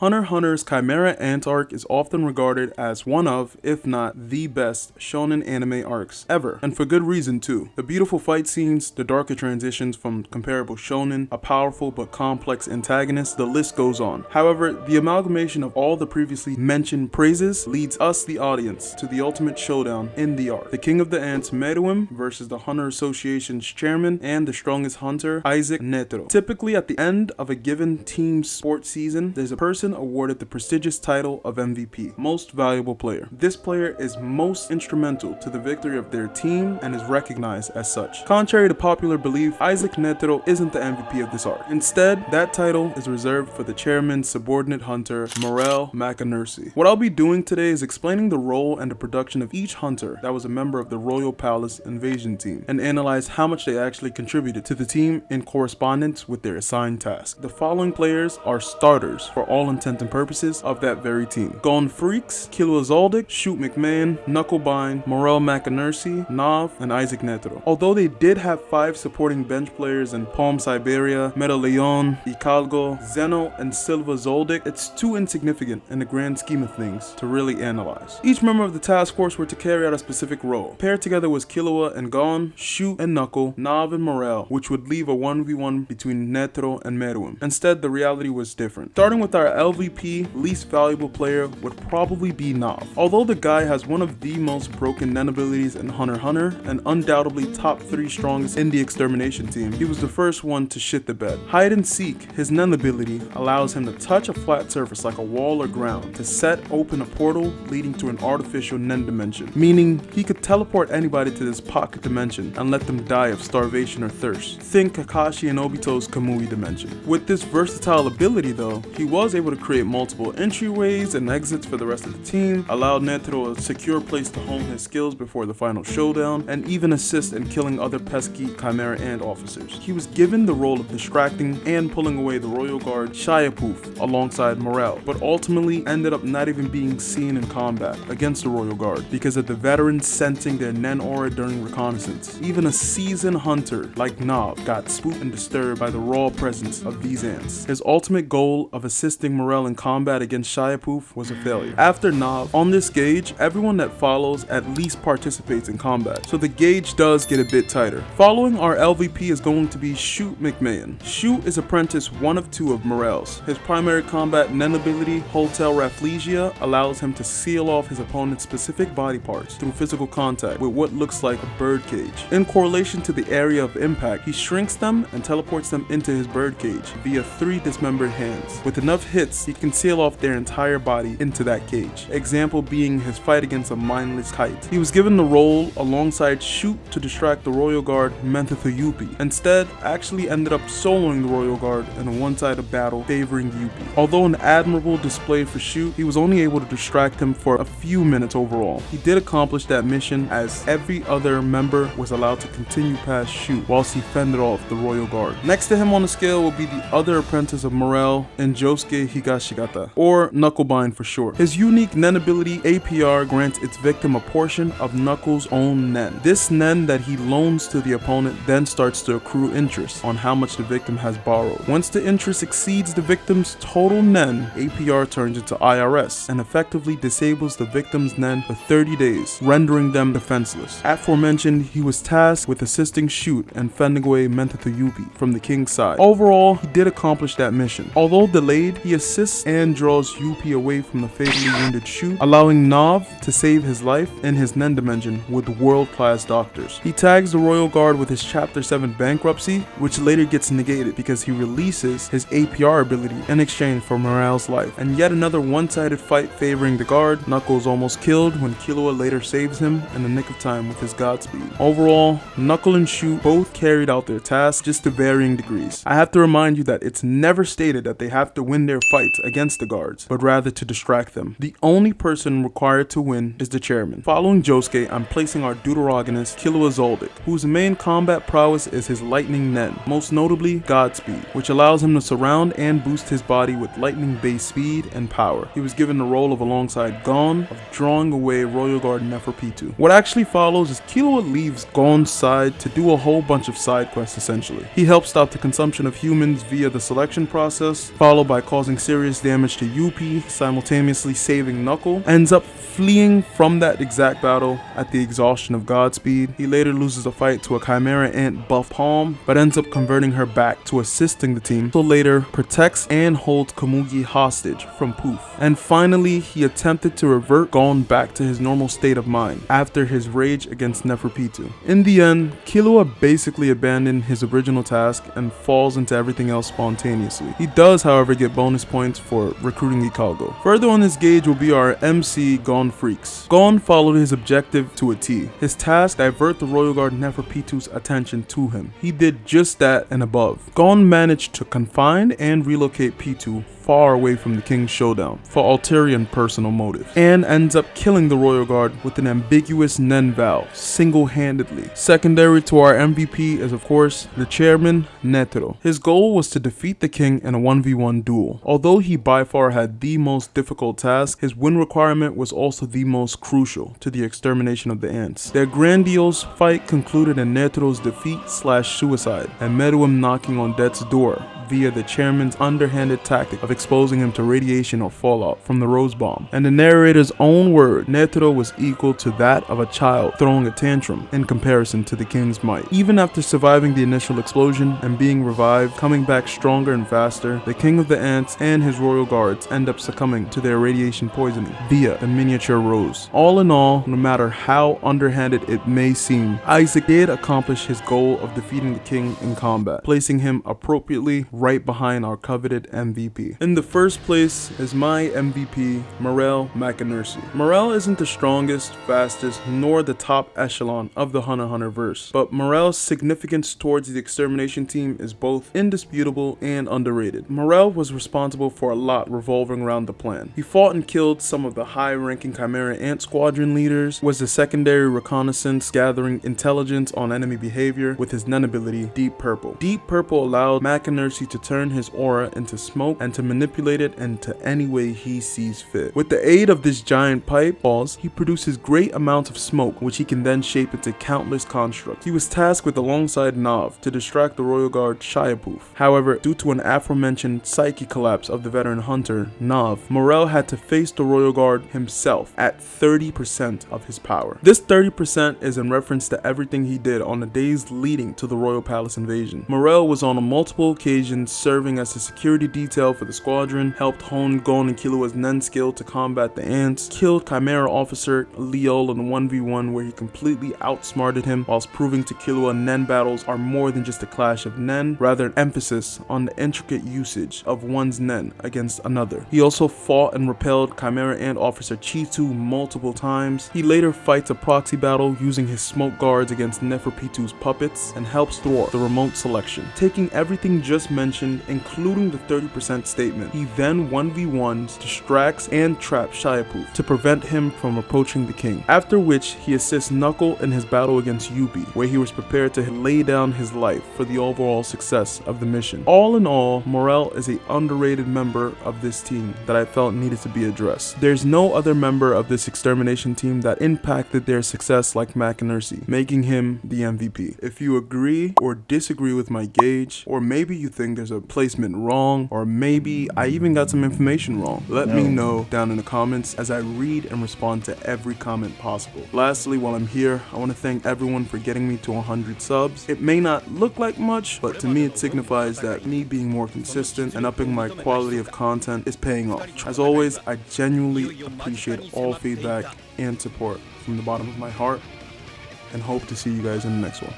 Hunter's Chimera Ant arc is often regarded as one of, if not the best, shonen anime arcs ever, and for good reason too. The beautiful fight scenes, the darker transitions from comparable shonen, a powerful but complex antagonist, the list goes on. However, the amalgamation of all the previously mentioned praises leads us, the audience, to the ultimate showdown in the arc. The king of the ants, Meruem, versus the Hunter Association's chairman and the strongest hunter, Netero. Typically at the end of a given team's sports season, there's a person awarded the prestigious title of MVP, most valuable player. This player is most instrumental to the victory of their team and is recognized as such. Contrary to popular belief, Netero isn't the MVP of this arc. Instead, that title is reserved for the chairman's subordinate hunter, Morel. What I'll be doing today is explaining the role and the production of each hunter that was a member of the Royal Palace invasion team, and analyze how much they actually contributed to the team in correspondence with their assigned task. The following players are starters for all intent and purposes of that very team: Gon Freaks, Killua Zoldyck, Shoot McMahon, Knucklebind, Morel Knov, and Netero. Although they did have 5 supporting bench players in Palm Siberia, Medaleon, Icalgo, Zeno, and Silva Zoldyck, it's too insignificant in the grand scheme of things to really analyze. Each member of the task force were to carry out a specific role. Paired together was Killua and Gon, Shoot and Knuckle, Knov and Morel, which would leave a 1v1 between Netero and Meruem. Instead, the reality was different. Starting with our LVP, least valuable player would probably be Knov. Although the guy has one of the most broken Nen abilities in Hunter x Hunter, and undoubtedly top 3 strongest in the extermination team, he was the first one to shit the bed. Hide and seek, his Nen ability allows him to touch a flat surface like a wall or ground to set open a portal leading to an artificial Nen dimension, meaning he could teleport anybody to this pocket dimension and let them die of starvation or thirst. Think Kakashi and Obito's Kamui dimension. With this versatile ability though, he was able to create multiple entryways and exits for the rest of the team, allowed Netero a secure place to hone his skills before the final showdown, and even assist in killing other pesky Chimera Ant officers. He was given the role of distracting and pulling away the royal guard Shiapoof alongside Morel, but ultimately ended up not even being seen in combat against the royal guard because of the veterans sensing their Nen aura during reconnaissance. Even a seasoned hunter like Knov got spooked and disturbed by the raw presence of these ants. His ultimate goal of assisting Morel in combat against Shiapoof was a failure. After Knov, on this gauge, everyone that follows at least participates in combat, so the gauge does get a bit tighter. Following our LVP is going to be Shoot McMahon. Shoot is apprentice 1 of 2 of Morel's. His primary combat Nen ability, Hotel Rafflesia, allows him to seal off his opponent's specific body parts through physical contact with what looks like a birdcage. In correlation to the area of impact, he shrinks them and teleports them into his birdcage via 3 dismembered hands. With enough hits, he can seal off their entire body into that cage. Example being his fight against a mindless kite. He was given the role alongside Shoot to distract the royal guard Yuppie. Instead, actually ended up soloing the royal guard in a one-sided battle favoring Yuppie. Although an admirable display for Shoot, he was only able to distract him for a few minutes overall. He did accomplish that mission as every other member was allowed to continue past Shoot whilst he fended off the royal guard. Next to him on the scale will be the other apprentice of Morel, Josuke Higashigata, or Knucklebind for short. His unique Nen ability, APR, grants its victim a portion of Knuckle's own Nen. This Nen that he loans to the opponent then starts to accrue interest on how much the victim has borrowed. Once the interest exceeds the victim's total Nen, APR turns into IRS and effectively disables the victim's Nen for 30 days, rendering them defenseless. Aforementioned, he was tasked with assisting Shoot and fending away Yuppie from the king's side. Overall, he did accomplish that mission. Although delayed, he assists and draws Yuppie away from the fatally wounded Shoot, allowing Knov to save his life in his Nen dimension with world-class doctors. He tags the royal guard with his Chapter 7 bankruptcy, which later gets negated because he releases his APR ability in exchange for Morel's life. And yet another one-sided fight favoring the guard, Knuckles almost killed when Killua later saves him in the nick of time with his Godspeed. Overall, Knuckle and Shoot both carried out their tasks just to varying degrees. I have to remind you that it's never stated that they have to win their fights against the guards, but rather to distract them. The only person required to win is the chairman. Following Josuke, I'm placing our deuteragonist Killua Zoldyck, whose main combat prowess is his lightning Nen, most notably Godspeed, which allows him to surround and boost his body with lightning-based speed and power. He was given the role of alongside Gon of drawing away Royal Guard Neferpitu. What actually follows is Killua leaves Gon's side to do a whole bunch of side quests essentially. He helps stop the consumption of humans via the selection process, followed by causing serious serious damage to Yuppie, simultaneously saving Knuckle, ends up fleeing from that exact battle at the exhaustion of Godspeed. He later loses a fight to a Chimera ant buff Palm, but ends up converting her back to assisting the team, so later protects and holds Komugi hostage from Poof. And finally, he attempted to revert Gon back to his normal state of mind after his rage against Neferpitou. In the end, Killua basically abandoned his original task and falls into everything else spontaneously. He does, however, get bonus points for recruiting Ikalgo. Further on this gauge will be our MC Gon Freaks. Gon followed his objective to a T. His task: divert the Royal Guard Neferpitou's attention to him. He did just that and above. Gon managed to confine and relocate Pitou far away from the King's showdown for ulterior personal motives, and ends up killing the Royal Guard with an ambiguous Nen vow single-handedly. Secondary to our MVP is of course the chairman, Netero. His goal was to defeat the king in a 1v1 duel. Although he by far had the most difficult task, his win requirement was also the most crucial to the extermination of the ants. Their grandiose fight concluded in Netero's defeat/suicide and Meruem knocking on death's door via the chairman's underhanded tactic of exposing him to radiation or fallout from the rose bomb. And the narrator's own word, Netero was equal to that of a child throwing a tantrum in comparison to the king's might. Even after surviving the initial explosion and being revived, coming back stronger and faster, the king of the ants and his royal guards end up succumbing to their radiation poisoning via the miniature rose. All in all, no matter how underhanded it may seem, Isaac did accomplish his goal of defeating the king in combat, placing him appropriately right behind our coveted MVP. In the first place is my MVP, Morel Macanercy. Morel isn't the strongest, fastest, nor the top echelon of the Hunter x Hunter verse, but Morel's significance towards the extermination team is both indisputable and underrated. Morel was responsible for a lot revolving around the plan. He fought and killed some of the high-ranking Chimera ant squadron leaders, was the secondary reconnaissance gathering intelligence on enemy behavior with his Nen ability, Deep Purple. Deep Purple allowed Macanercy to turn his aura into smoke and to manipulate it into any way he sees fit. With the aid of this giant pipe, he produces great amounts of smoke, which he can then shape into countless constructs. He was tasked with, alongside Knov, to distract the Royal Guard Shiapoof. However, due to an aforementioned psyche collapse of the veteran hunter, Knov, Morel had to face the Royal Guard himself at 30% of his power. This 30% is in reference to everything he did on the days leading to the Royal Palace invasion. Morel was on multiple occasions serving as a security detail for the squadron, helped hone Gon and Killua's Nen skill to combat the ants, killed Chimera officer Leol in a 1v1 where he completely outsmarted him, whilst proving to Killua Nen battles are more than just a clash of Nen, rather an emphasis on the intricate usage of one's Nen against another. He also fought and repelled Chimera ant officer Chitu multiple times. He later fights a proxy battle using his smoke guards against Neferpitou's puppets and helps thwart the remote selection. Taking everything just mentioned, including the 30% statement, he then 1v1s, distracts and traps Shiapoof to prevent him from approaching the king, after which he assists Knuckle in his battle against Yuppie, where he was prepared to lay down his life for the overall success of the mission. All in all, Morel is an underrated member of this team that I felt needed to be addressed. There's no other member of this extermination team that impacted their success like Macanercy, making him the MVP. If you agree or disagree with my gauge, or maybe you think there's a placement wrong, or maybe I even got some information wrong, let me know down in the comments, as I read and respond to every comment possible. Lastly, while I'm here, I want to thank everyone for getting me to 100 subs. It may not look like much, but to me it signifies that me being more consistent and upping my quality of content is paying off. As always, I genuinely appreciate all feedback and support from the bottom of my heart, and hope to see you guys in the next one.